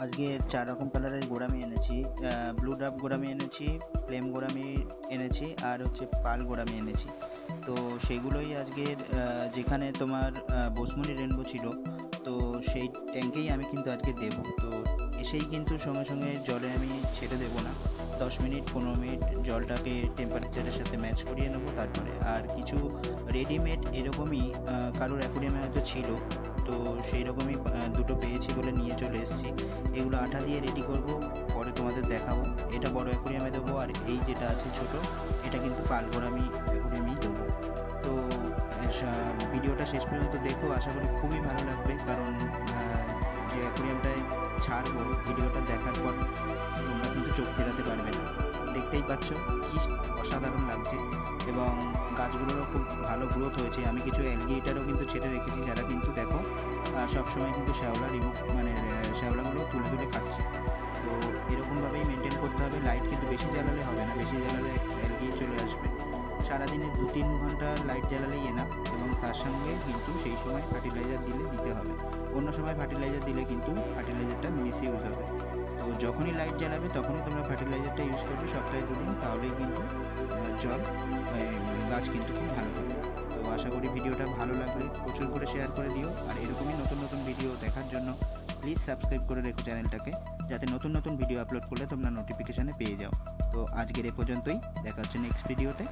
আজকে 4 রকম কালারের গোড়ামি এনেছি। ব্লু ড্রাফট গোড়ামি এনেছি, ফ্লেম গোড়ামি এনেছি, আর হচ্ছে পাল গোড়ামি এনেছি। তো সেগুলোই আজকের যেখানে তোমার বসমুনি রেনবো ছিল, তো সেই ট্যাঙ্কেই আমি কিন্তু আজকে দেবো। তো এসেই কিন্তু সঙ্গে সঙ্গে জলে আমি ছেড়ে দেবো না, 10 মিনিট 15 মিনিট জলটাকে টেম্পারেচারের সাথে ম্যাচ করিয়ে নেবো। তারপরে আর কিছু রেডিমেড এরকমই কারোর অ্যাকুরিয়ামে হয়তো ছিল, তো সেই রকমই দুটো পেয়েছি বলে নিয়ে চলে এসেছি। এগুলো আঠা দিয়ে রেডি করব, পরে তোমাদের দেখাবো। এটা বড় অ্যাকুরিয়ামে দেবো, আর এই যেটা আছে ছোট, এটা কিন্তু পাল গোড়ামি অ্যাকুরিয়ামেই দেবো। তো ভিডিওটা শেষ পর্যন্ত দেখো, আশা করি খুবই ভালো লাগবে। কারণ যে অ্যাকুরিয়ামটায় ছাড়বো, ভিডিওটা দেখার পর তোমরা কিন্তু চোখ ফেরাতে পারবে না। দেখতেই পাচ্ছ কি অসাধারণ লাগছে, এবং গাছগুলোরও খুব ভালো গ্রোথ হয়েছে। আমি কিছু অ্যালগিয়েটারও কিন্তু ছেড়ে রেখেছি, যারা কিন্তু দেখো সবসময় কিন্তু শ্যাওলা শ্যাওলাগুলো তুলে তুলে খাচ্ছে। তো এরকমভাবেই মেনটেন করতে হবে। লাইট কিন্তু বেশি জ্বালালে হবে না, বেশি জ্বালালে অ্যালগিয়ে চলে আসবে। সারাদিনে 2-3 ঘন্টা লাইট জ্বালালেই এনাফ, এবং তার সঙ্গে কিন্তু সেই সময় ফার্টিলাইজার দিতে হবে। অন্য সময় ফার্টিলাইজার দিলে কিন্তু ফার্টিলাইজারটা মিসইউজ হবে। তো যখনই লাইট জ্বালাবে তখনই তোমরা ফার্টিলাইজারটা ইউজ করবে, সপ্তাহে 2 দিন, তাহলেই কিন্তু গাছ কিন্তু খুব ভালো থাকবে। তো আশা করি ভিডিওটা ভালো লাগলে প্রচুর করে শেয়ার করে দিও, আর এরকমই নতুন নতুন ভিডিও দেখার জন্য প্লিজ সাবস্ক্রাইব করে রেখো চ্যানেলটাকে, যাতে নতুন নতুন ভিডিও আপলোড করলে তোমরা নোটিফিকেশানে পেয়ে যাও। তো আজকের এ পর্যন্তই, দেখা হচ্ছে নেক্সট ভিডিওতে।